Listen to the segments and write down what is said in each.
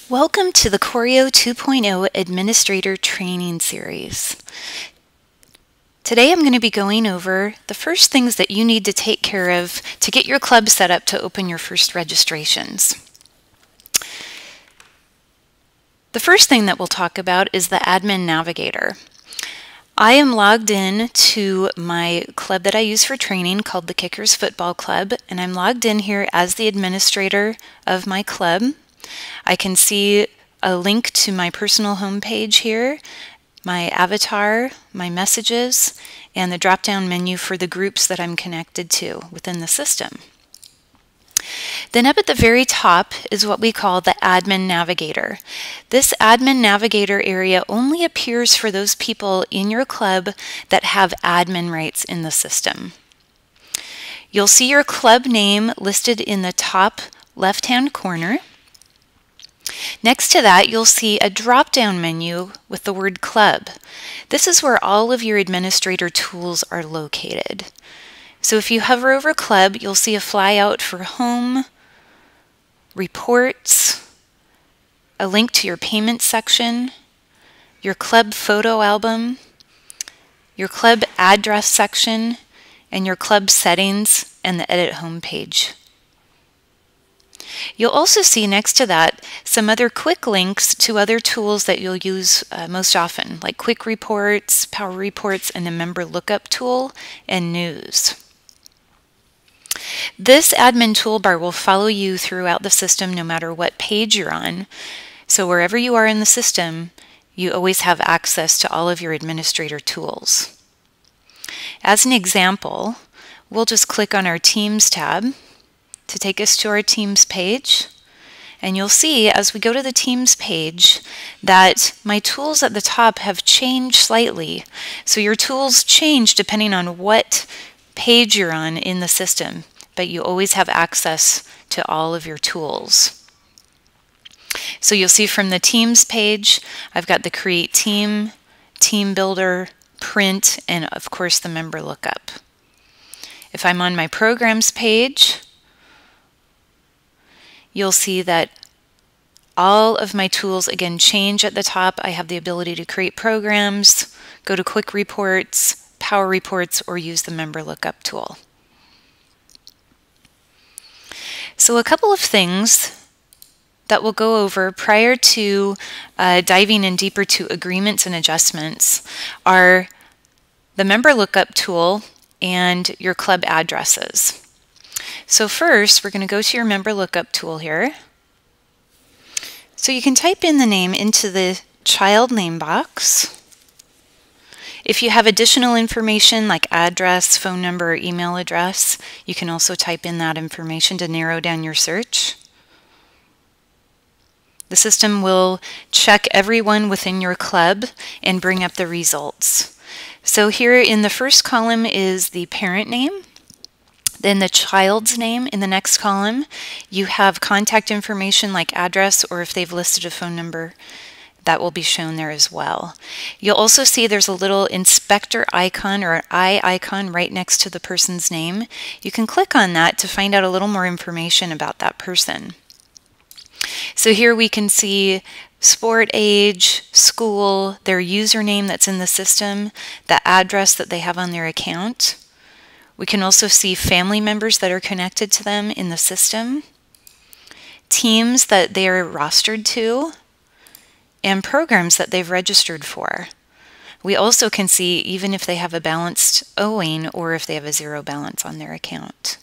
Welcome to the Choreo 2.0 Administrator Training Series. Today I'm going to be going over the first things that you need to take care of to get your club set up to open your first registrations. The first thing that we'll talk about is the Admin Navigator. I am logged in to my club that I use for training called the Kickers Football Club, and I'm logged in here as the administrator of my club. I can see a link to my personal homepage here, my avatar, my messages, and the drop-down menu for the groups that I'm connected to within the system. Then up at the very top is what we call the Admin Navigator. This Admin Navigator area only appears for those people in your club that have admin rights in the system. You'll see your club name listed in the top left-hand corner. Next to that, you'll see a drop-down menu with the word Club. This is where all of your administrator tools are located. So if you hover over Club, you'll see a flyout for Home, Reports, a link to your Payment section, your Club Photo Album, your Club Address section, and your Club Settings and the Edit Home page. You'll also see next to that some other quick links to other tools that you'll use most often, like Quick Reports, Power Reports, and the Member Lookup tool, and News. This admin toolbar will follow you throughout the system no matter what page you're on. So wherever you are in the system, you always have access to all of your administrator tools. As an example, we'll just click on our Teams tab to take us to our Teams page. And you'll see as we go to the Teams page that my tools at the top have changed slightly. So your tools change depending on what page you're on in the system, but you always have access to all of your tools. So you'll see from the Teams page, I've got the Create Team, Team Builder, Print, and of course the Member Lookup. If I'm on my Programs page, you'll see that all of my tools again change at the top. I have the ability to create programs, go to Quick Reports, Power Reports, or use the Member Lookup tool. So a couple of things that we'll go over prior to diving in deeper to agreements and adjustments are the Member Lookup tool and your club addresses. So first, we're going to go to your Member Lookup tool here. So you can type in the name into the child name box. If you have additional information like address, phone number, or email address, you can also type in that information to narrow down your search. The system will check everyone within your club and bring up the results. So here in the first column is the parent name. Then the child's name in the next column, you have contact information like address, or if they've listed a phone number, that will be shown there as well. You'll also see there's a little inspector icon or an eye icon right next to the person's name. You can click on that to find out a little more information about that person. So here we can see sport, age, school, their username that's in the system, the address that they have on their account. We can also see family members that are connected to them in the system, teams that they are rostered to, and programs that they've registered for. We also can see even if they have a balanced owing or if they have a zero balance on their account.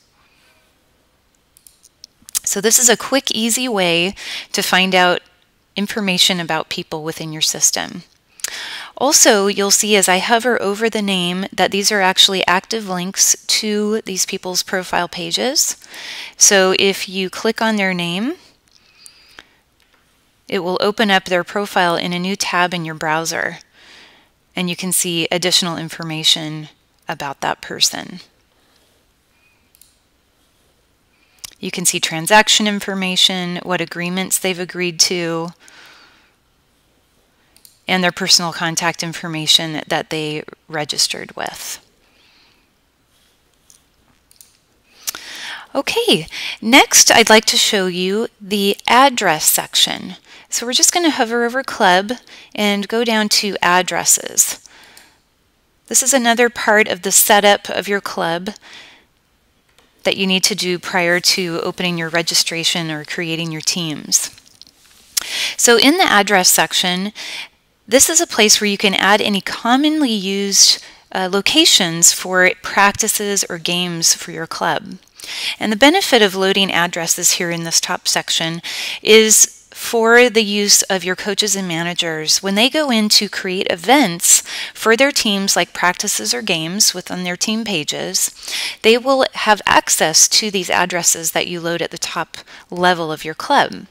So this is a quick, easy way to find out information about people within your system. Also, you'll see as I hover over the name that these are actually active links to these people's profile pages. So if you click on their name, it will open up their profile in a new tab in your browser, and you can see additional information about that person. You can see transaction information, what agreements they've agreed to, and their personal contact information that they registered with. Okay, next I'd like to show you the address section. So we're just going to hover over Club and go down to Addresses. This is another part of the setup of your club that you need to do prior to opening your registration or creating your teams. So in the address section, this is a place where you can add any commonly used locations for practices or games for your club. And the benefit of loading addresses here in this top section is for the use of your coaches and managers. When they go in to create events for their teams, like practices or games within their team pages, they will have access to these addresses that you load at the top level of your club.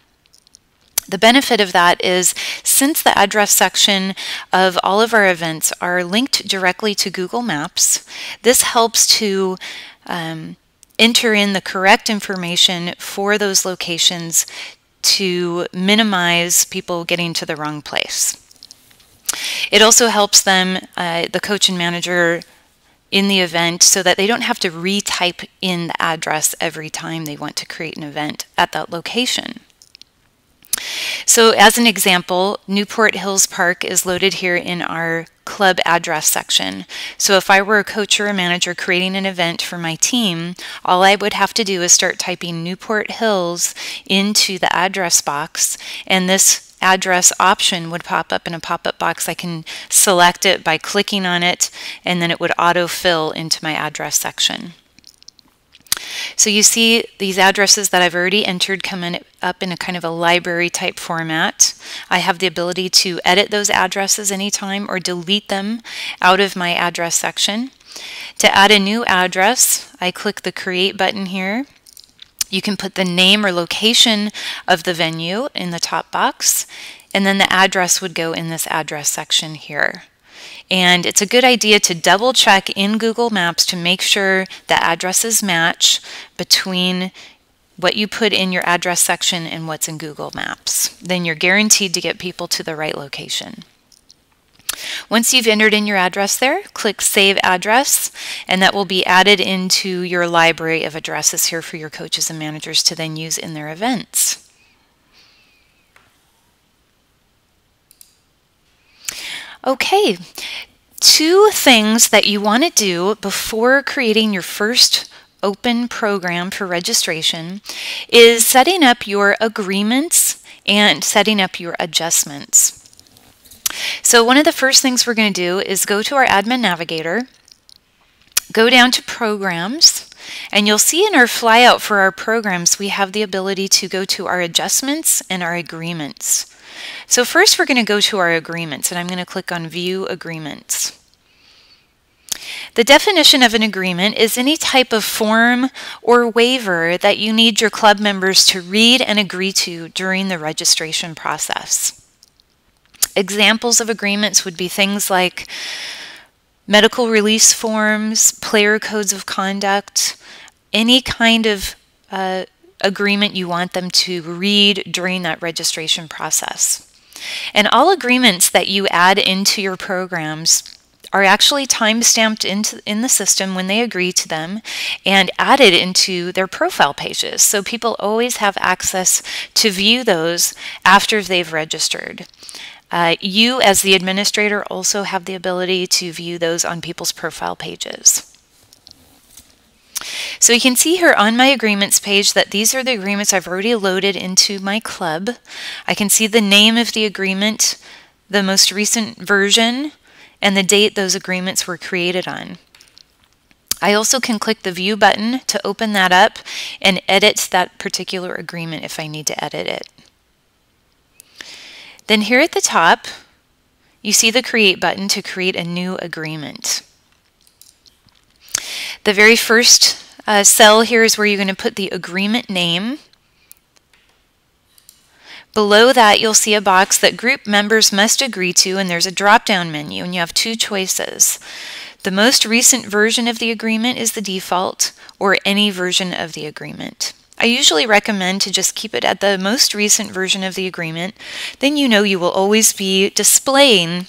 The benefit of that is, since the address section of all of our events are linked directly to Google Maps, this helps to enter in the correct information for those locations to minimize people getting to the wrong place. It also helps them, the coach and manager in the event, so that they don't have to retype in the address every time they want to create an event at that location. So as an example, Newport Hills Park is loaded here in our club address section. So if I were a coach or a manager creating an event for my team, all I would have to do is start typing Newport Hills into the address box, and this address option would pop up in a pop-up box. I can select it by clicking on it, and then it would auto-fill into my address section. So you see these addresses that I've already entered coming up in a kind of a library type format. I have the ability to edit those addresses anytime or delete them out of my address section. To add a new address, I click the Create button here. You can put the name or location of the venue in the top box, and then the address would go in this address section here. And it's a good idea to double check in Google Maps to make sure the addresses match between what you put in your address section and what's in Google Maps. Then you're guaranteed to get people to the right location. Once you've entered in your address there, click Save Address, and that will be added into your library of addresses here for your coaches and managers to then use in their events. Okay, two things that you want to do before creating your first open program for registration is setting up your agreements and setting up your adjustments. So one of the first things we're going to do is go to our Admin Navigator, go down to Programs, and you'll see in our flyout for our programs we have the ability to go to our adjustments and our agreements. So first we're going to go to our agreements, and I'm going to click on View Agreements. The definition of an agreement is any type of form or waiver that you need your club members to read and agree to during the registration process. Examples of agreements would be things like medical release forms, player codes of conduct, any kind of agreement you want them to read during that registration process. And all agreements that you add into your programs are actually time-stamped in the system when they agree to them and added into their profile pages. So people always have access to view those after they've registered. You, as the administrator, also have the ability to view those on people's profile pages. So you can see here on my agreements page that these are the agreements I've already loaded into my club. I can see the name of the agreement, the most recent version, and the date those agreements were created on. I also can click the View button to open that up and edit that particular agreement if I need to edit it. Then here at the top, you see the Create button to create a new agreement. The very first cell here is where you're going to put the agreement name. Below that, you'll see a box that group members must agree to, and there's a drop-down menu, and you have two choices. The most recent version of the agreement is the default, or any version of the agreement. I usually recommend to just keep it at the most recent version of the agreement. Then you know you will always be displaying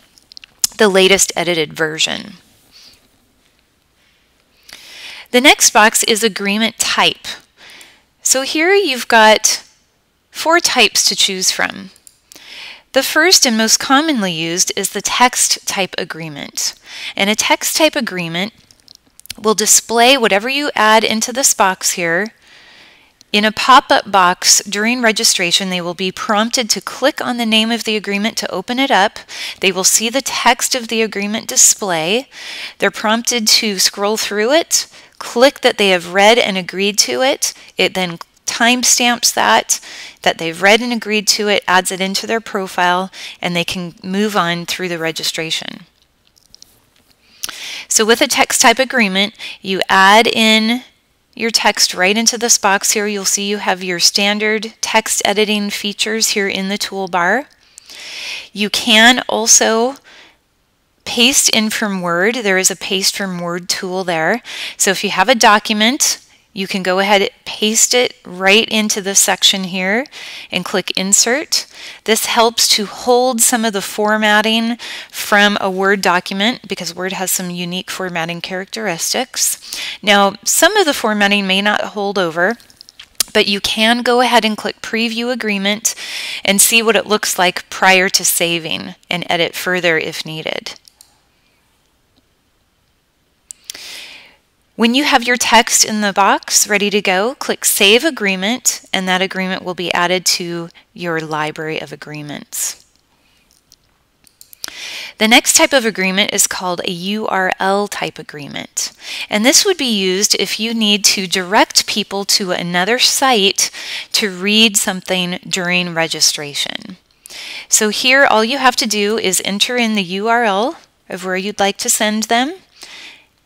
the latest edited version. The next box is agreement type. So here you've got 4 types to choose from. The first and most commonly used is the text type agreement. And a text type agreement will display whatever you add into this box here. In a pop-up box during registration, they will be prompted to click on the name of the agreement to open it up. They will see the text of the agreement display. They're prompted to scroll through it, click that they have read and agreed to it. It then timestamps that they've read and agreed to it, adds it into their profile, and they can move on through the registration. So with a text type agreement, you add in your text right into this box here. You'll see you have your standard text editing features here in the toolbar. You can also paste in from Word. There is a paste from Word tool there. So if you have a document, you can go ahead and paste it right into this section here and click Insert. This helps to hold some of the formatting from a Word document because Word has some unique formatting characteristics. Now, some of the formatting may not hold over, but you can go ahead and click Preview Agreement and see what it looks like prior to saving and edit further if needed. When you have your text in the box ready to go, click Save Agreement, and that agreement will be added to your library of agreements. The next type of agreement is called a URL type agreement, and this would be used if you need to direct people to another site to read something during registration. So here all you have to do is enter in the URL of where you'd like to send them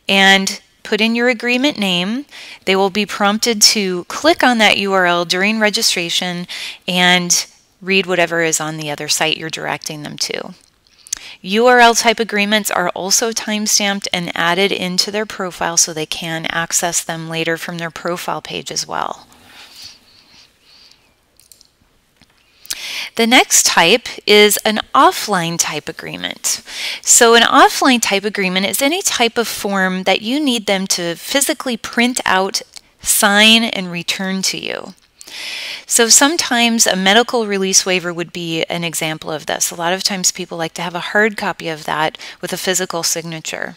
and put in your agreement name. They will be prompted to click on that URL during registration and read whatever is on the other site you're directing them to. URL type agreements are also timestamped and added into their profile so they can access them later from their profile page as well. The next type is an offline type agreement. So an offline type agreement is any type of form that you need them to physically print out, sign, and return to you. So sometimes a medical release waiver would be an example of this. A lot of times people like to have a hard copy of that with a physical signature.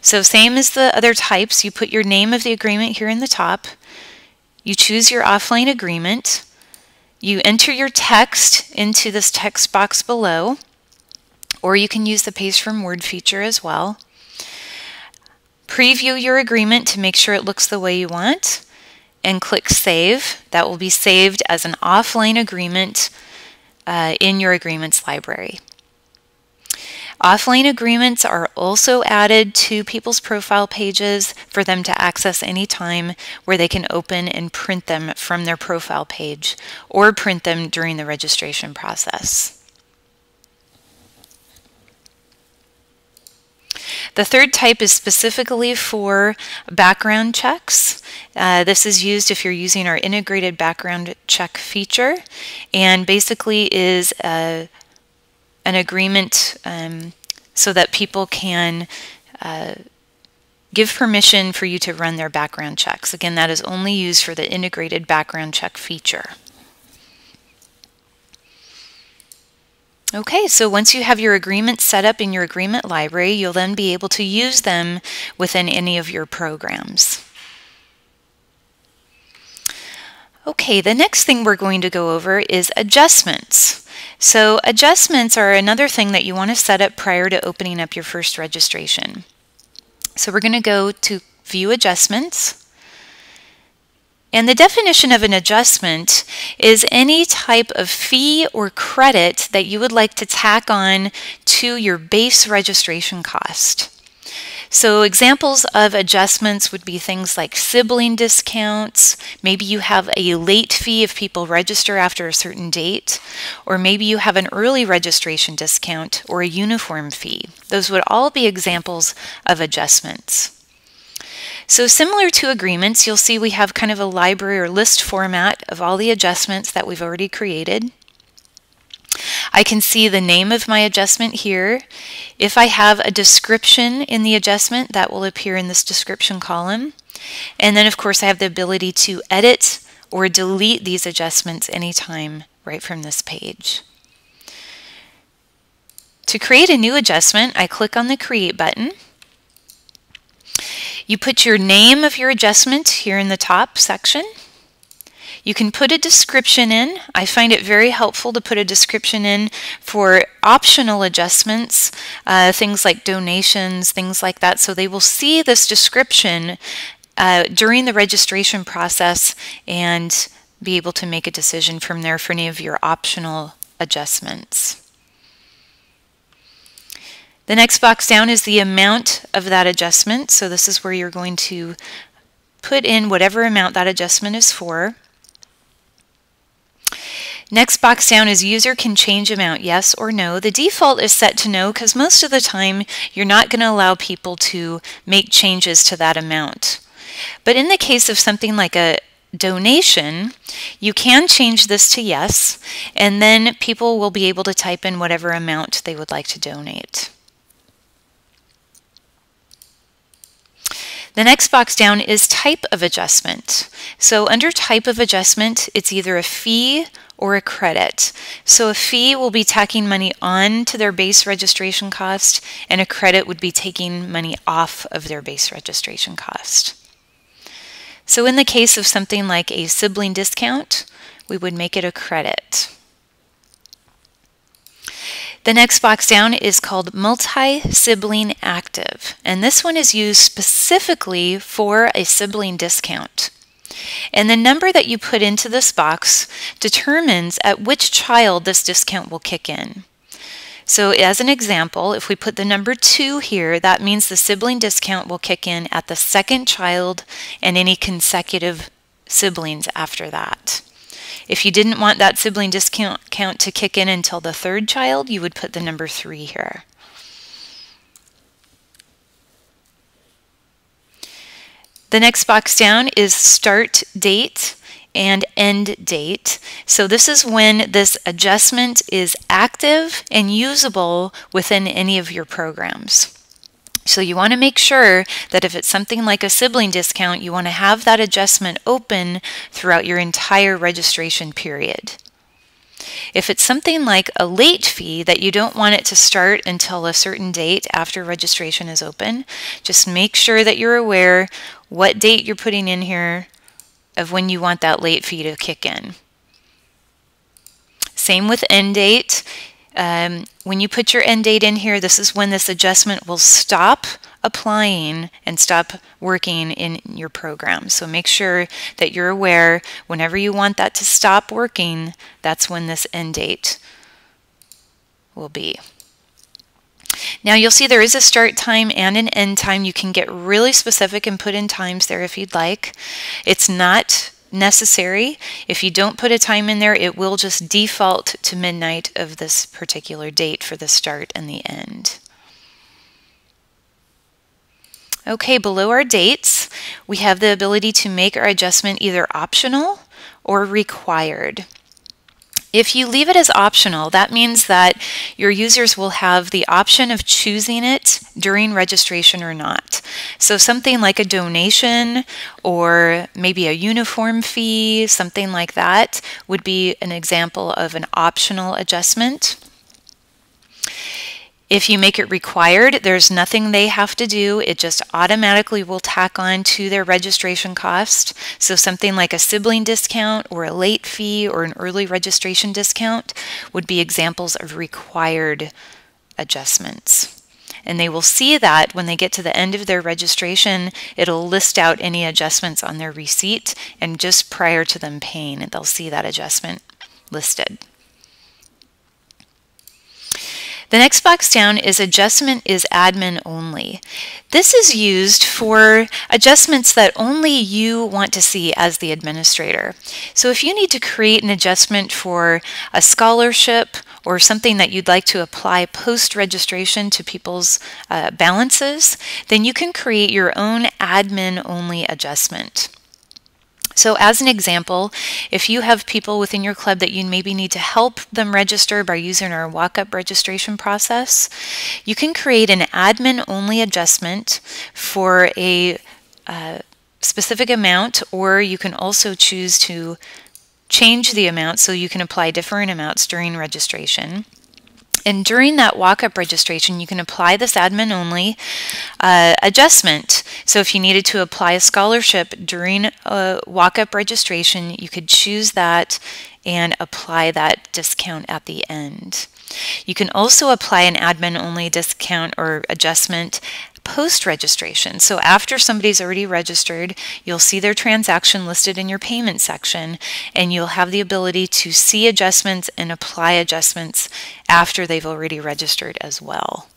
So same as the other types, you put your name of the agreement here in the top. You choose your offline agreement. You enter your text into this text box below, or you can use the Paste from Word feature as well. Preview your agreement to make sure it looks the way you want, and click Save. That will be saved as an offline agreement in your agreements library. Offline agreements are also added to people's profile pages for them to access anytime, where they can open and print them from their profile page or print them during the registration process. The third type is specifically for background checks. This is used if you're using our integrated background check feature, and basically is an agreement so that people can give permission for you to run their background checks. Again, that is only used for the integrated background check feature. Okay, so once you have your agreements set up in your agreement library, you'll then be able to use them within any of your programs. Okay, the next thing we're going to go over is adjustments. So adjustments are another thing that you want to set up prior to opening up your first registration. So we're going to go to View Adjustments. And the definition of an adjustment is any type of fee or credit that you would like to tack on to your base registration cost. So examples of adjustments would be things like sibling discounts. Maybe you have a late fee if people register after a certain date, or maybe you have an early registration discount or a uniform fee. Those would all be examples of adjustments. So similar to agreements, you'll see we have kind of a library or list format of all the adjustments that we've already created. I can see the name of my adjustment here. If I have a description in the adjustment, that will appear in this description column. And then of course I have the ability to edit or delete these adjustments anytime right from this page. To create a new adjustment, I click on the Create button. You put your name of your adjustment here in the top section. You can put a description in. I find it very helpful to put a description in for optional adjustments, things like donations, things like that, so they will see this description during the registration process and be able to make a decision from there for any of your optional adjustments. The next box down is the amount of that adjustment. So this is where you're going to put in whatever amount that adjustment is for. Next box down is user can change amount, yes or no. The default is set to no because most of the time you're not going to allow people to make changes to that amount. But in the case of something like a donation, you can change this to yes, and then people will be able to type in whatever amount they would like to donate. The next box down is type of adjustment. So under type of adjustment, it's either a fee or a credit. So a fee will be tacking money on to their base registration cost, and a credit would be taking money off of their base registration cost. So in the case of something like a sibling discount, we would make it a credit. The next box down is called multi-sibling active, and this one is used specifically for a sibling discount. And the number that you put into this box determines at which child this discount will kick in. So as an example, if we put the number 2 here, that means the sibling discount will kick in at the second child and any consecutive siblings after that. If you didn't want that sibling discount count to kick in until the 3rd child, you would put the number 3 here. The next box down is start date and end date. So this is when this adjustment is active and usable within any of your programs. So you want to make sure that if it's something like a sibling discount, you want to have that adjustment open throughout your entire registration period. If it's something like a late fee that you don't want it to start until a certain date after registration is open, just make sure that you're aware what date you're putting in here of when you want that late fee to kick in. Same with end date. When you put your end date in here, this is when this adjustment will stop applying and stop working in your program. So make sure that you're aware whenever you want that to stop working, that's when this end date will be. Now you'll see there is a start time and an end time. You can get really specific and put in times there if you'd like. It's not necessary. If you don't put a time in there, it will just default to midnight of this particular date for the start and the end. Okay, below our dates, we have the ability to make our adjustment either optional or required. If you leave it as optional, that means that your users will have the option of choosing it during registration or not. So something like a donation or maybe a uniform fee, something like that would be an example of an optional adjustment. If you make it required, there's nothing they have to do. It just automatically will tack on to their registration cost. So something like a sibling discount or a late fee or an early registration discount would be examples of required adjustments. And they will see that when they get to the end of their registration, it'll list out any adjustments on their receipt, and just prior to them paying, they'll see that adjustment listed. The next box down is adjustment is admin only. This is used for adjustments that only you want to see as the administrator. So if you need to create an adjustment for a scholarship or something that you'd like to apply post-registration to people's balances, then you can create your own admin only adjustment. So as an example, if you have people within your club that you maybe need to help them register by using our walk-up registration process, you can create an admin-only adjustment for a specific amount, or you can also choose to change the amount so you can apply different amounts during registration. And during that walk-up registration, you can apply this admin-only adjustment. So if you needed to apply a scholarship during a walk-up registration, you could choose that and apply that discount at the end. You can also apply an admin-only discount or adjustment post-registration. So after somebody's already registered, you'll see their transaction listed in your payment section, and you'll have the ability to see adjustments and apply adjustments after they've already registered as well.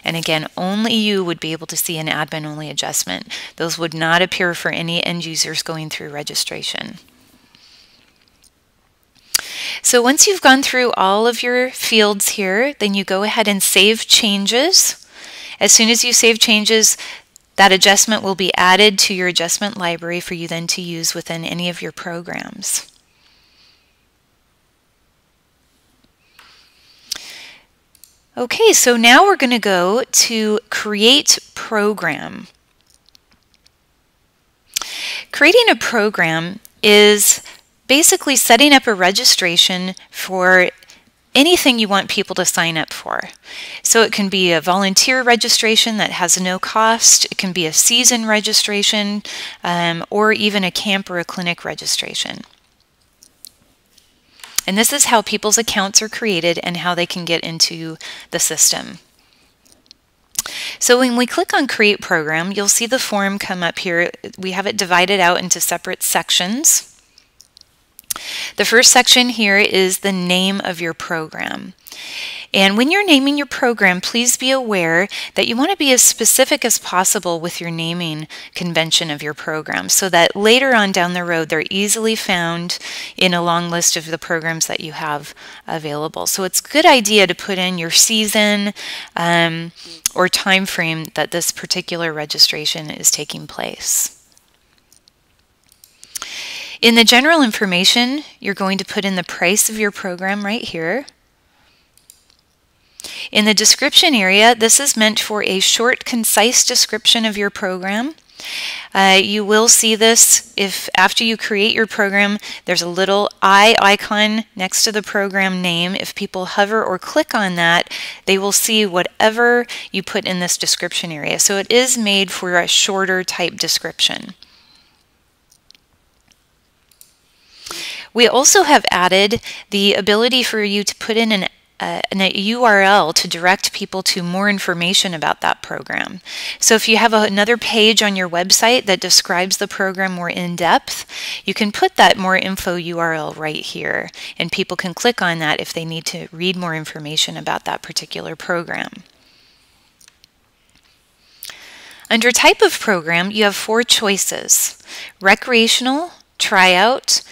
And again, only you would be able to see an admin-only adjustment. Those would not appear for any end users going through registration. So once you've gone through all of your fields here, then you go ahead and save changes. As soon as you save changes, that adjustment will be added to your adjustment library for you then to use within any of your programs. Okay, so now we're going to go to Create Program. Creating a program is basically setting up a registration for anything you want people to sign up for. So it can be a volunteer registration that has no cost, it can be a season registration, or even a camp or a clinic registration. And this is how people's accounts are created and how they can get into the system. So when we click on Create Program, you'll see the form come up here. We have it divided out into separate sections. The first section here is the name of your program. And when you're naming your program, please be aware that you want to be as specific as possible with your naming convention of your program so that later on down the road they're easily found in a long list of the programs that you have available. So it's a good idea to put in your season or time frame that this particular registration is taking place. In the general information, you're going to put in the price of your program right here. In the description area, this is meant for a short, concise description of your program. You will see this if after you create your program, there's a little eye icon next to the program name. If people hover or click on that, they will see whatever you put in this description area. So it is made for a shorter type description. We also have added the ability for you to put in a URL to direct people to more information about that program. So if you have another page on your website that describes the program more in depth, you can put that more info URL right here, and people can click on that if they need to read more information about that particular program. Under type of program, you have 4 choices: recreational, tryout,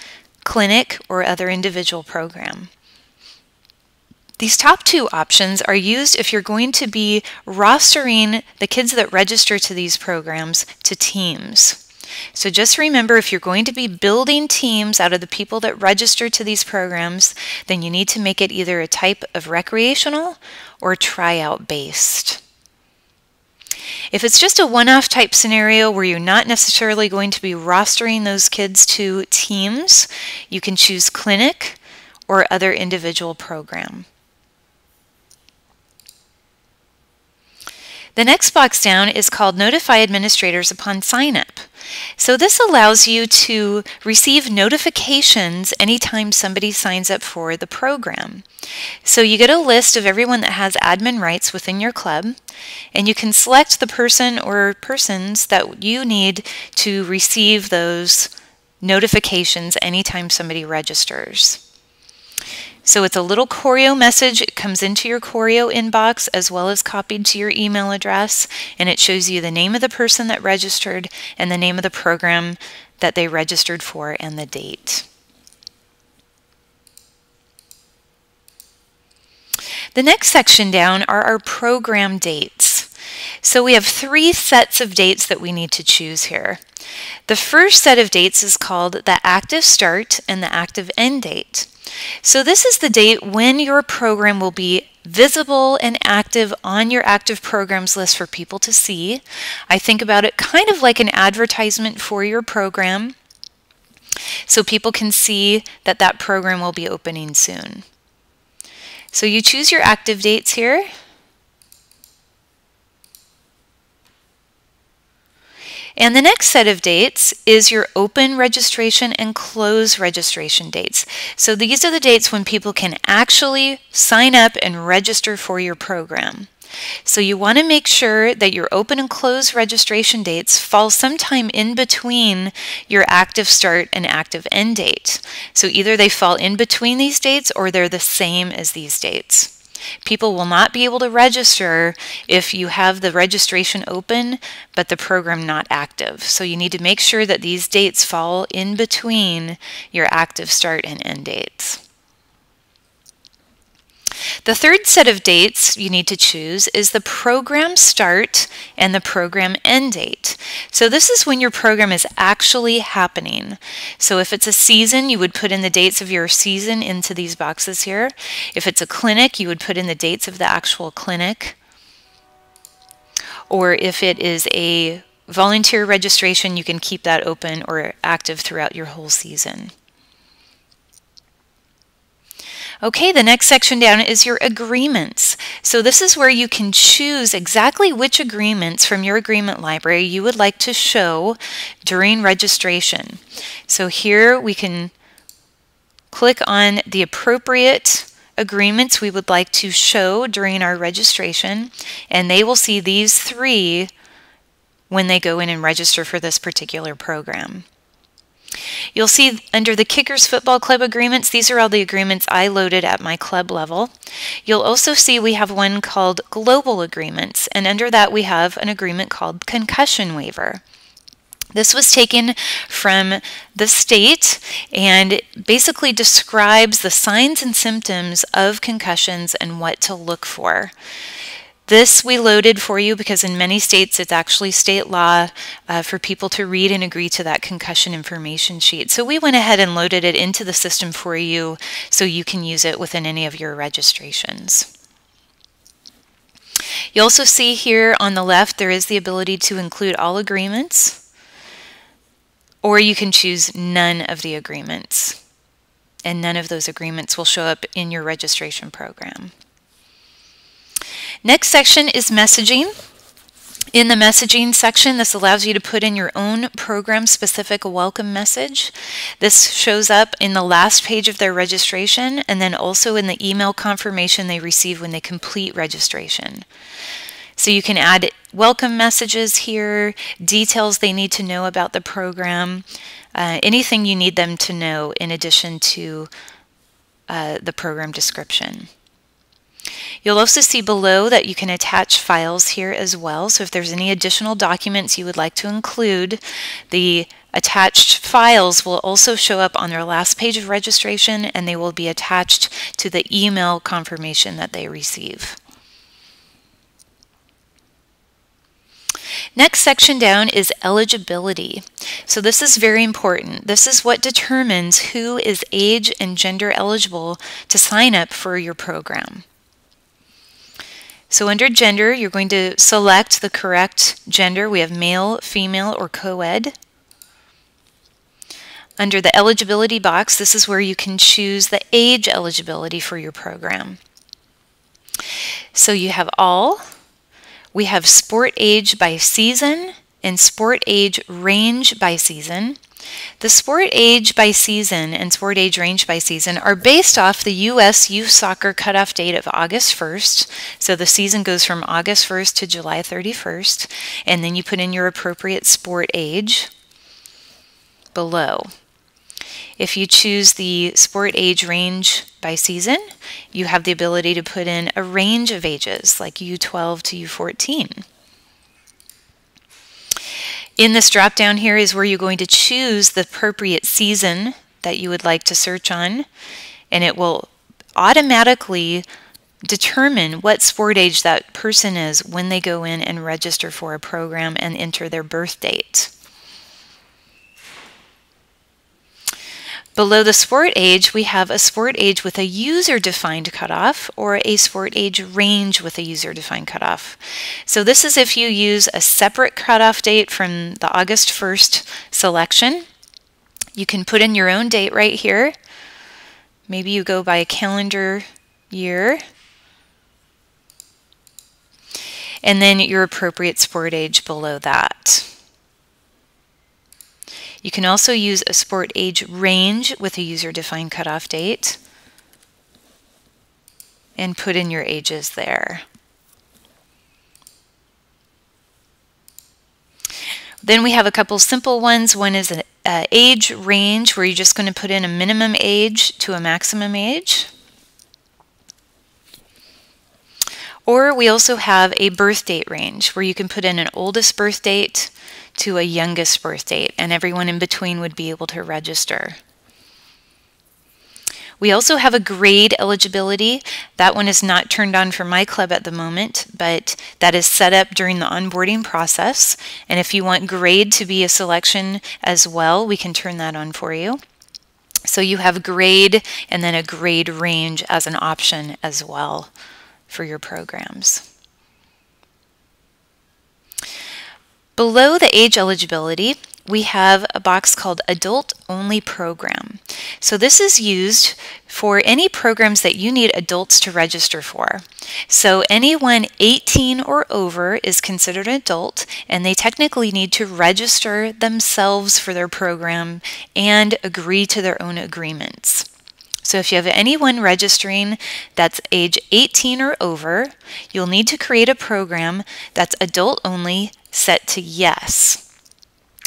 clinic, or other individual program. These top 2 options are used if you're going to be rostering the kids that register to these programs to teams. So just remember, if you're going to be building teams out of the people that register to these programs, then you need to make it either a type of recreational or tryout based. If it's just a one-off type scenario where you're not necessarily going to be rostering those kids to teams, you can choose clinic or other individual program. The next box down is called Notify Administrators Upon Sign-Up. So this allows you to receive notifications anytime somebody signs up for the program. So you get a list of everyone that has admin rights within your club, and you can select the person or persons that you need to receive those notifications anytime somebody registers. So it's a little Choreo message. It comes into your Choreo inbox as well as copied to your email address, and it shows you the name of the person that registered and the name of the program that they registered for and the date. The next section down are our program dates. So we have 3 sets of dates that we need to choose here. The first set of dates is called the active start and the active end date. So this is the date when your program will be visible and active on your active programs list for people to see. I think about it kind of like an advertisement for your program, so people can see that that program will be opening soon. So you choose your active dates here. And the next set of dates is your open registration and close registration dates. So these are the dates when people can actually sign up and register for your program. So you want to make sure that your open and close registration dates fall sometime in between your active start and active end date. So either they fall in between these dates or they're the same as these dates. People will not be able to register if you have the registration open but the program not active. So you need to make sure that these dates fall in between your active start and end dates. The third set of dates you need to choose is the program start and the program end date. So this is when your program is actually happening. So if it's a season, you would put in the dates of your season into these boxes here. If it's a clinic, you would put in the dates of the actual clinic. Or if it is a volunteer registration, you can keep that open or active throughout your whole season. Okay, the next section down is your agreements. So this is where you can choose exactly which agreements from your agreement library you would like to show during registration. So here we can click on the appropriate agreements we would like to show during our registration, and they will see these three when they go in and register for this particular program. You'll see under the Kickers Football Club agreements, these are all the agreements I loaded at my club level. You'll also see we have one called Global Agreements, and under that we have an agreement called Concussion Waiver. This was taken from the state and basically describes the signs and symptoms of concussions and what to look for. This we loaded for you because in many states it's actually state law for people to read and agree to that concussion information sheet. So we went ahead and loaded it into the system for you so you can use it within any of your registrations. You also see here on the left there is the ability to include all agreements, or you can choose none of the agreements, and none of those agreements will show up in your registration program. Next section is messaging. In the messaging section, this allows you to put in your own program-specific welcome message. This shows up in the last page of their registration and then also in the email confirmation they receive when they complete registration. So you can add welcome messages here, details they need to know about the program, anything you need them to know in addition to the program description. You'll also see below that you can attach files here as well. So if there's any additional documents you would like to include, the attached files will also show up on their last page of registration, and they will be attached to the email confirmation that they receive. Next section down is eligibility. So this is very important. This is what determines who is age and gender eligible to sign up for your program. So under gender, you're going to select the correct gender. We have male, female, or co-ed. Under the eligibility box, this is where you can choose the age eligibility for your program. So you have all. We have sport age by season and sport age range by season. The sport age by season and sport age range by season are based off the U.S. youth soccer cutoff date of August 1st. So the season goes from August 1st to July 31st. And then you put in your appropriate sport age below. If you choose the sport age range by season, you have the ability to put in a range of ages like U12 to U14. In this drop down here is where you're going to choose the appropriate season that you would like to search on, and it will automatically determine what sport age that person is when they go in and register for a program and enter their birth date. Below the sport age, we have a sport age with a user-defined cutoff or a sport age range with a user-defined cutoff. So this is if you use a separate cutoff date from the August 1st selection. You can put in your own date right here. Maybe you go by a calendar year. And then your appropriate sport age below that. You can also use a sport age range with a user-defined cutoff date and put in your ages there. Then we have a couple simple ones. One is an age range where you're just going to put in a minimum age to a maximum age. Or we also have a birth date range where you can put in an oldest birth date to a youngest birth date, and everyone in between would be able to register. We also have a grade eligibility. That one is not turned on for my club at the moment, but that is set up during the onboarding process. And if you want grade to be a selection as well, we can turn that on for you. So you have grade and then a grade range as an option as well for your programs. Below the age eligibility, we have a box called Adult Only Program. So this is used for any programs that you need adults to register for. So anyone 18 or over is considered an adult, and they technically need to register themselves for their program and agree to their own agreements. So if you have anyone registering that's age 18 or over, you'll need to create a program that's adult only set to yes.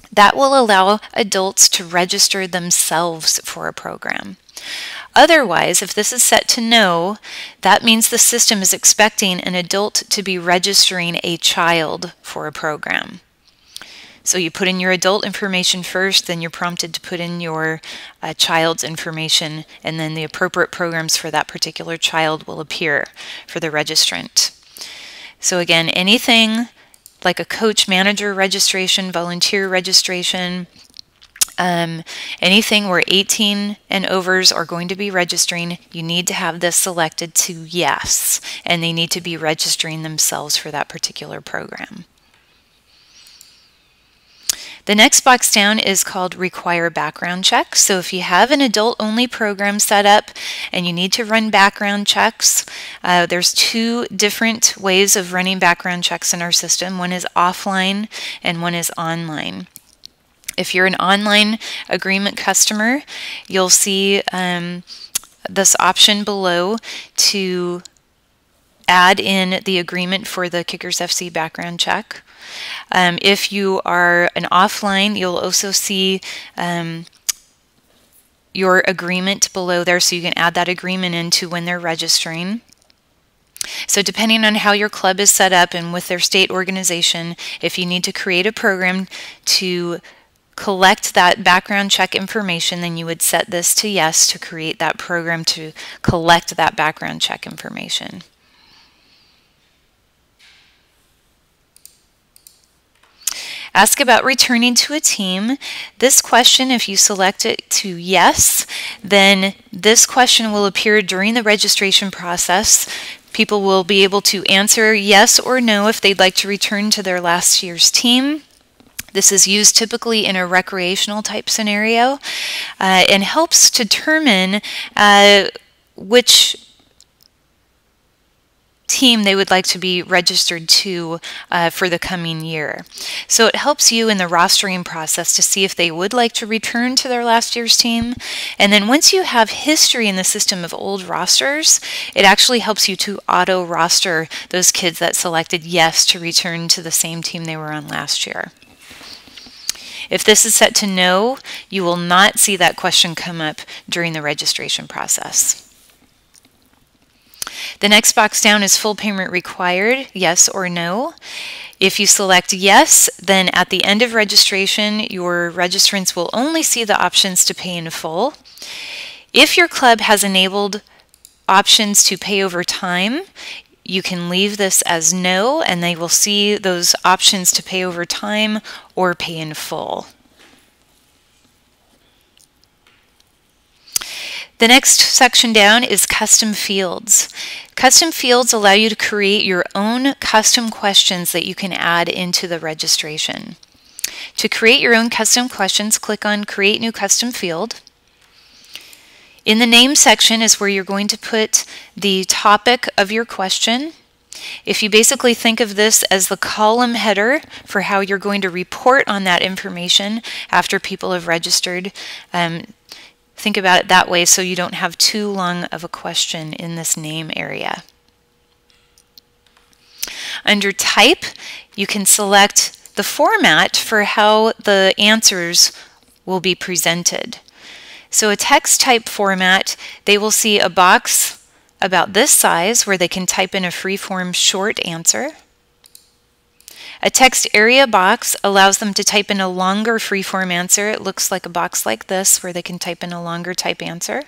That will allow adults to register themselves for a program. Otherwise, if this is set to no, that means the system is expecting an adult to be registering a child for a program. So you put in your adult information first, then you're prompted to put in your child's information, and then the appropriate programs for that particular child will appear for the registrant. So again, anything like a coach manager registration, volunteer registration, anything where 18 and overs are going to be registering, you need to have this selected to yes, and they need to be registering themselves for that particular program. The next box down is called Require Background Checks. So if you have an adult-only program set up and you need to run background checks, there's two different ways of running background checks in our system. One is offline and one is online. If you're an online agreement customer, you'll see this option below to add in the agreement for the Kickers FC background check. If you are an offline, you'll also see your agreement below there, so you can add that agreement into when they're registering. So depending on how your club is set up and with their state organization, if you need to create a program to collect that background check information, then you would set this to yes to create that program to collect that background check information. Ask about returning to a team. This question, if you select it to yes, then this question will appear during the registration process. People will be able to answer yes or no if they'd like to return to their last year's team. This is used typically in a recreational type scenario and helps determine which team they would like to be registered to for the coming year. So it helps you in the rostering process to see if they would like to return to their last year's team. And then once you have history in the system of old rosters, it actually helps you to auto roster those kids that selected yes to return to the same team they were on last year. If this is set to no, you will not see that question come up during the registration process. The next box down is full payment required, yes or no. If you select yes, then at the end of registration, your registrants will only see the options to pay in full. If your club has enabled options to pay over time, you can leave this as no, and they will see those options to pay over time or pay in full. The next section down is custom fields. Custom fields allow you to create your own custom questions that you can add into the registration. To create your own custom questions, click on Create New Custom Field. In the name section is where you're going to put the topic of your question. If you basically think of this as the column header for how you're going to report on that information after people have registered, think about it that way so you don't have too long of a question in this name area. Under Type, you can select the format for how the answers will be presented. So a text type format, they will see a box about this size where they can type in a free-form short answer. A text area box allows them to type in a longer free-form answer. It looks like a box like this where they can type in a longer type answer.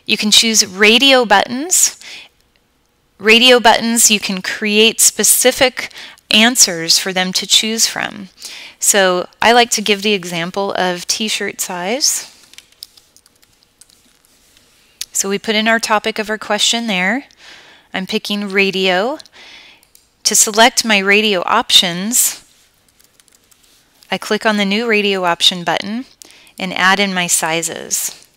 You can choose radio buttons. Radio buttons, you can create specific answers for them to choose from. So I like to give the example of t-shirt size. So we put in our topic of our question there. I'm picking radio. To select my radio options, I click on the new radio option button and add in my sizes.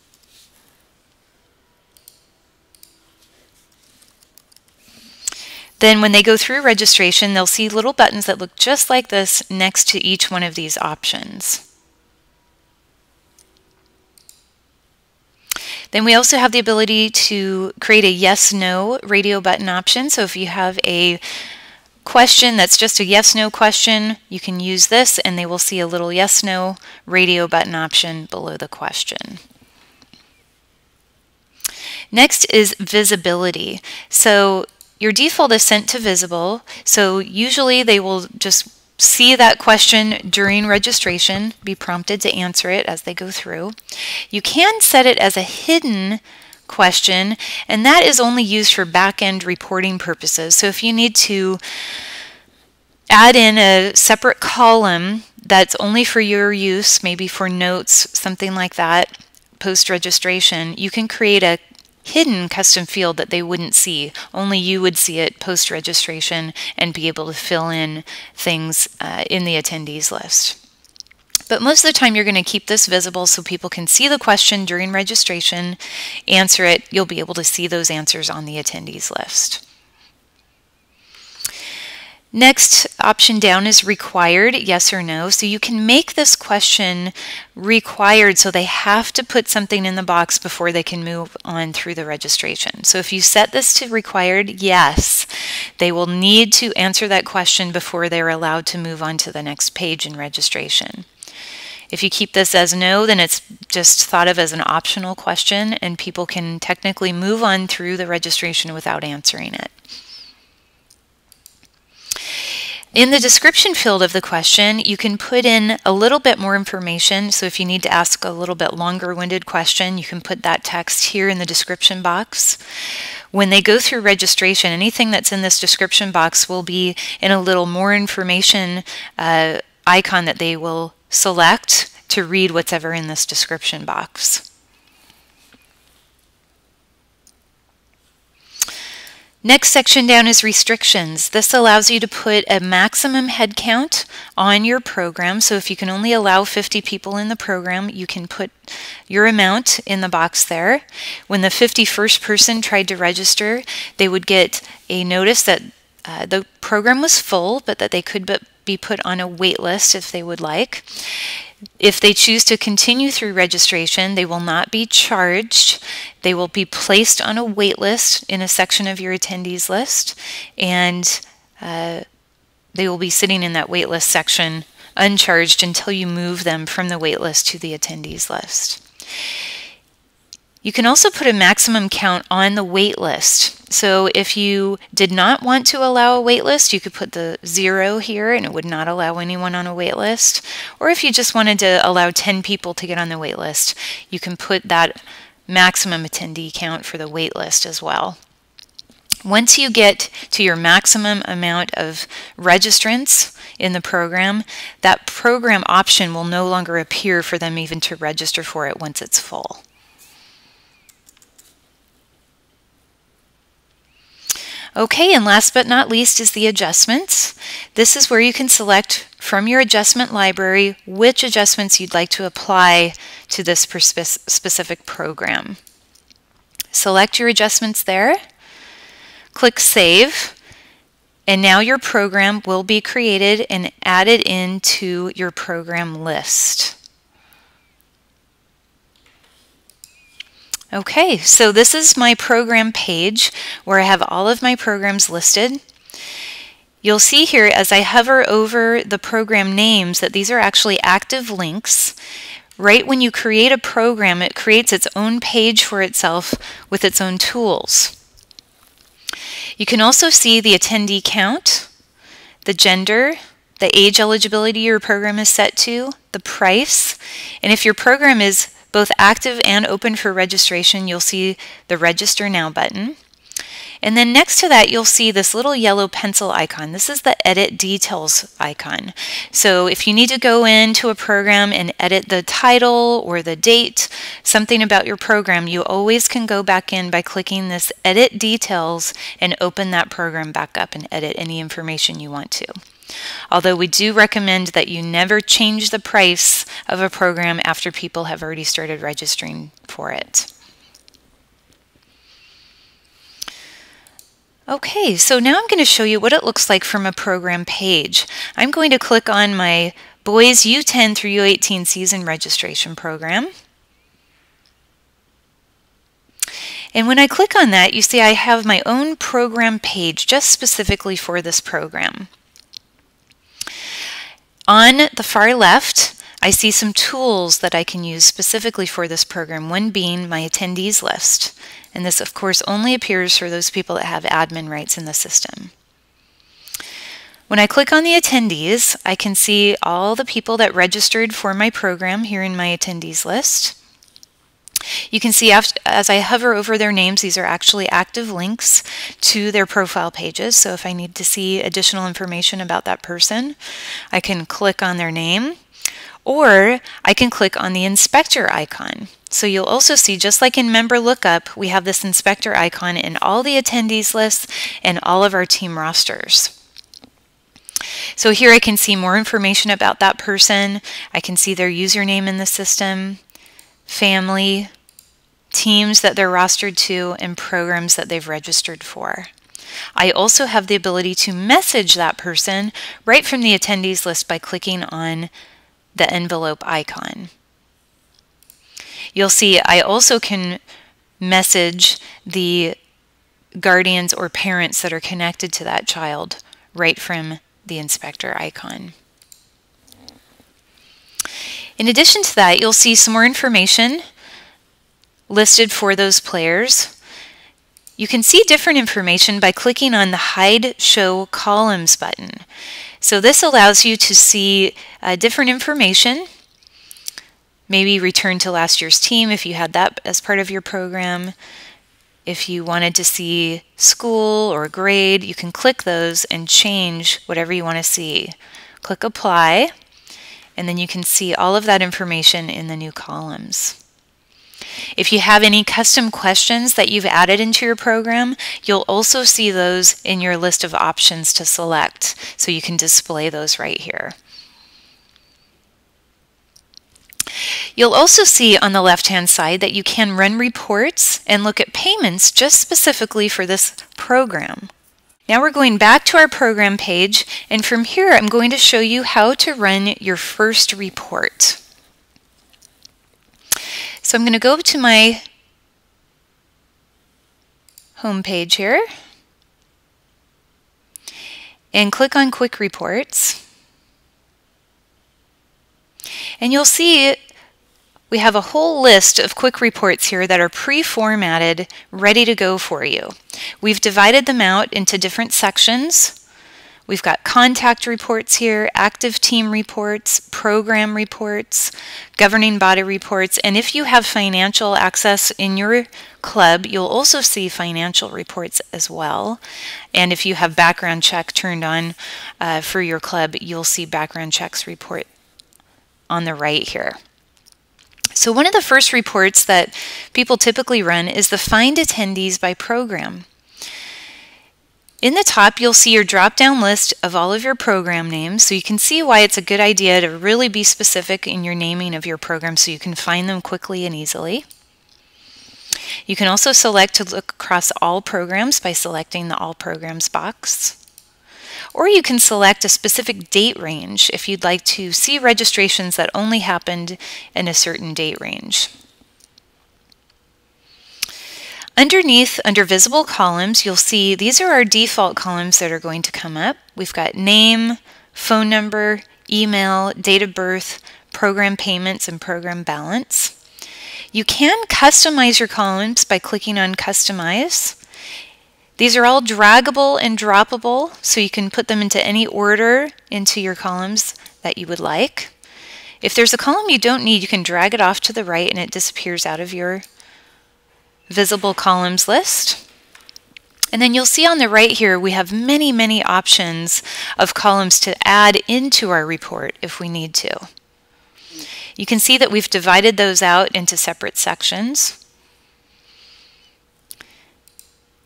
Then when they go through registration, they'll see little buttons that look just like this next to each one of these options. Then we also have the ability to create a yes/no radio button option. So if you have a question that's just a yes/no question, you can use this and they will see a little yes/no radio button option below the question. Next is visibility. So your default is sent to visible, so usually they will just see that question during registration, be prompted to answer it as they go through. You can set it as a hidden question, and that is only used for back-end reporting purposes. So if you need to add in a separate column that's only for your use, maybe for notes, something like that, post-registration, you can create a hidden custom field that they wouldn't see. Only you would see it post-registration and be able to fill in things in the attendees list. But most of the time you're going to keep this visible so people can see the question during registration, answer it. You'll be able to see those answers on the attendees list. Next option down is required, yes or no. So you can make this question required so they have to put something in the box before they can move on through the registration. So if you set this to required, yes, they will need to answer that question before they're allowed to move on to the next page in registration. If you keep this as no, then it's just thought of as an optional question and people can technically move on through the registration without answering it. In the description field of the question, you can put in a little bit more information. So if you need to ask a little bit longer-winded question, you can put that text here in the description box. When they go through registration, anything that's in this description box will be in a little more information icon that they will select to read whatever in this description box. Next section down is restrictions. This allows you to put a maximum head count on your program. So if you can only allow 50 people in the program, you can put your amount in the box there. When the 51st person tried to register, they would get a notice that the program was full, but that they could be put on a wait list if they would like. If they choose to continue through registration, they will not be charged. They will be placed on a wait list in a section of your attendees list, and they will be sitting in that wait list section uncharged until you move them from the wait list to the attendees list. You can also put a maximum count on the wait list. So if you did not want to allow a wait list, you could put the 0 here and it would not allow anyone on a wait list. Or if you just wanted to allow 10 people to get on the wait list, you can put that maximum attendee count for the wait list as well. Once you get to your maximum amount of registrants in the program, that program option will no longer appear for them even to register for it once it's full. Okay, and last but not least is the adjustments. This is where you can select from your adjustment library which adjustments you'd like to apply to this specific program. Select your adjustments there, click Save, and now your program will be created and added into your program list. Okay, so this is my program page where I have all of my programs listed. You'll see here as I hover over the program names that these are actually active links. Right when you create a program, it creates its own page for itself with its own tools. You can also see the attendee count, the gender, the age eligibility your program is set to, the price, and if your program is both active and open for registration, you'll see the Register Now button. And then next to that, you'll see this little yellow pencil icon. This is the Edit Details icon. So if you need to go into a program and edit the title or the date, something about your program, you always can go back in by clicking this Edit Details and open that program back up and edit any information you want to. Although we do recommend that you never change the price of a program after people have already started registering for it. Okay, so now I'm going to show you what it looks like from a program page. I'm going to click on my Boys U10 through U18 season registration program. And when I click on that, you see I have my own program page just specifically for this program. On the far left, I see some tools that I can use specifically for this program, one being my attendees list. And this, of course, only appears for those people that have admin rights in the system. When I click on the attendees, I can see all the people that registered for my program here in my attendees list. You can see as I hover over their names, these are actually active links to their profile pages. So if I need to see additional information about that person, I can click on their name, or I can click on the inspector icon. So you'll also see, just like in Member Lookup, we have this inspector icon in all the attendees lists and all of our team rosters. So here I can see more information about that person. I can see their username in the system, family, teams that they're rostered to, and programs that they've registered for. I also have the ability to message that person right from the attendees list by clicking on the envelope icon. You'll see I also can message the guardians or parents that are connected to that child right from the inspector icon. In addition to that, you'll see some more information listed for those players. You can see different information by clicking on the Hide Show Columns button. So this allows you to see different information, maybe return to last year's team if you had that as part of your program. If you wanted to see school or grade, you can click those and change whatever you want to see. Click Apply, and then you can see all of that information in the new columns. If you have any custom questions that you've added into your program, you'll also see those in your list of options to select, so you can display those right here. You'll also see on the left-hand side that you can run reports and look at payments just specifically for this program. Now we're going back to our program page, and from here I'm going to show you how to run your first report. So I'm going to go to my home page here and click on Quick Reports. And you'll see we have a whole list of quick reports here that are pre-formatted, ready to go for you. We've divided them out into different sections. We've got contact reports here, active team reports, program reports, governing body reports, and if you have financial access in your club, you'll also see financial reports as well. And if you have background check turned on for your club, you'll see background checks report on the right here. So one of the first reports that people typically run is the Find Attendees by Program. In the top, you'll see your drop-down list of all of your program names, so you can see why it's a good idea to really be specific in your naming of your programs so you can find them quickly and easily. You can also select to look across all programs by selecting the All Programs box. Or you can select a specific date range if you'd like to see registrations that only happened in a certain date range. Underneath, under visible columns, you'll see these are our default columns that are going to come up. We've got name, phone number, email, date of birth, program payments, and program balance. You can customize your columns by clicking on Customize. These are all draggable and droppable, so you can put them into any order into your columns that you would like. If there's a column you don't need, you can drag it off to the right and it disappears out of your visible columns list. And then you'll see on the right here we have many options of columns to add into our report if we need to. You can see that we've divided those out into separate sections.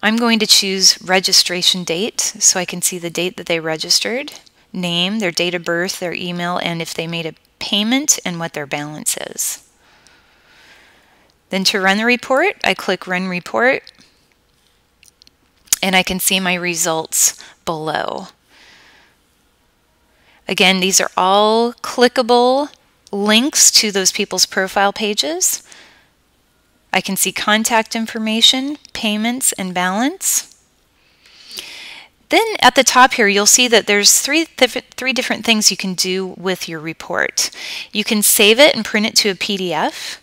I'm going to choose registration date so I can see the date that they registered, name, their date of birth, their email, and if they made a payment and what their balance is. Then to run the report, I click Run Report, and I can see my results below. Again, these are all clickable links to those people's profile pages. I can see contact information, payments, and balance. Then at the top here, you'll see that there's three different things you can do with your report. You can save it and print it to a PDF.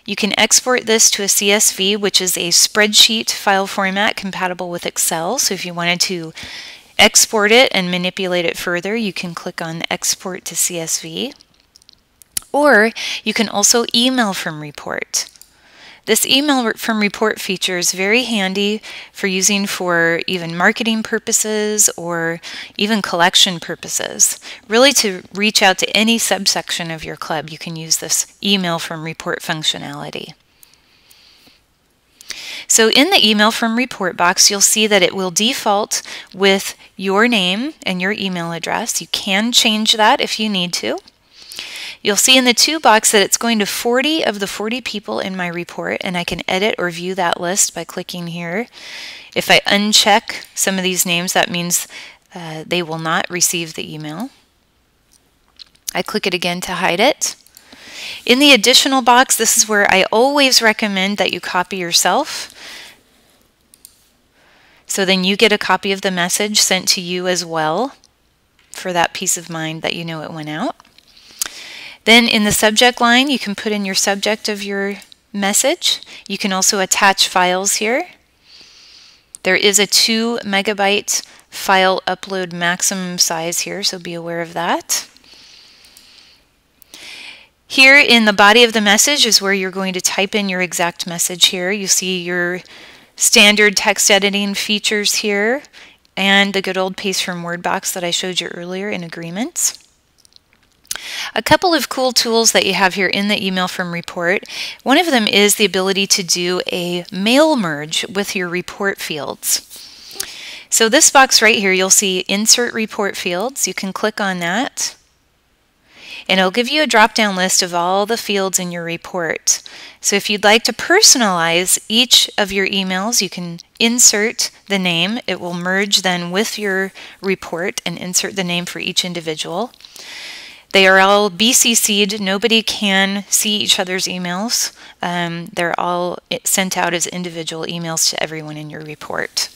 You can export this to a CSV, which is a spreadsheet file format compatible with Excel. So if you wanted to export it and manipulate it further, you can click on Export to CSV. Or you can also email from report. This email from report feature is very handy for using for even marketing purposes or even collection purposes. Really to reach out to any subsection of your club, you can use this email from report functionality. So in the email from report box, you'll see that it will default with your name and your email address. You can change that if you need to. You'll see in the to box that it's going to 40 of the 40 people in my report, and I can edit or view that list by clicking here. If I uncheck some of these names, that means they will not receive the email. I click it again to hide it. In the additional box, this is where I always recommend that you copy yourself. So then you get a copy of the message sent to you as well for that peace of mind that you know it went out. Then in the subject line, you can put in your subject of your message. You can also attach files here. There is a 2 megabyte file upload maximum size here, so be aware of that. Here in the body of the message is where you're going to type in your exact message here. You see your standard text editing features here and the good old paste from Word box that I showed you earlier in agreements. A couple of cool tools that you have here in the email from report. One of them is the ability to do a mail merge with your report fields. So this box right here, you'll see Insert Report Fields. You can click on that, and it'll give you a drop-down list of all the fields in your report. So if you'd like to personalize each of your emails, you can insert the name. It will merge then with your report and insert the name for each individual. They are all BCC'd. Nobody can see each other's emails. They're all sent out as individual emails to everyone in your report.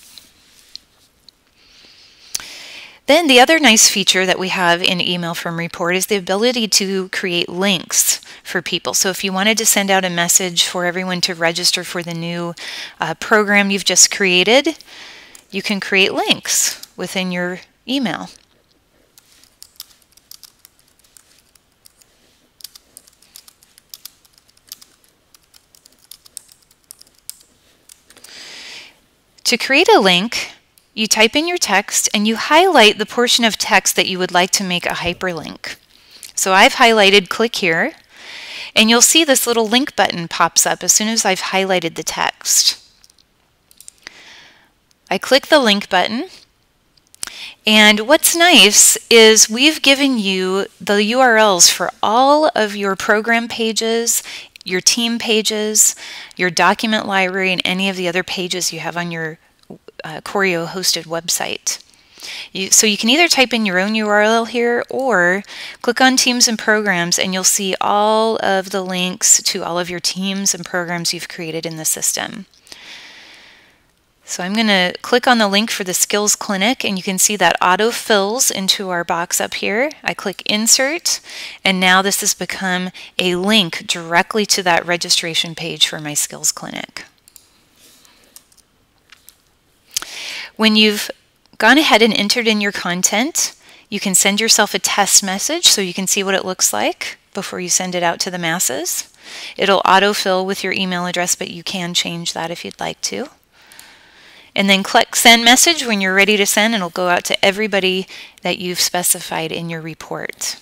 Then the other nice feature that we have in email from report is the ability to create links for people. So if you wanted to send out a message for everyone to register for the new program you've just created, you can create links within your email. To create a link, you type in your text and you highlight the portion of text that you would like to make a hyperlink. So I've highlighted click here, and you'll see this little link button pops up as soon as I've highlighted the text. I click the link button, And what's nice is we've given you the URLs for all of your program pages, your team pages, your document library, and any of the other pages you have on your Choreo hosted website. So you can either type in your own URL here or click on Teams and Programs and you'll see all of the links to all of your teams and programs you've created in the system. So I'm going to click on the link for the Skills Clinic and you can see that auto fills into our box up here. I click Insert and now this has become a link directly to that registration page for my Skills Clinic. When you've gone ahead and entered in your content, you can send yourself a test message so you can see what it looks like before you send it out to the masses. It'll autofill with your email address, but you can change that if you'd like to. And then click Send Message when you're ready to send, and it'll go out to everybody that you've specified in your report.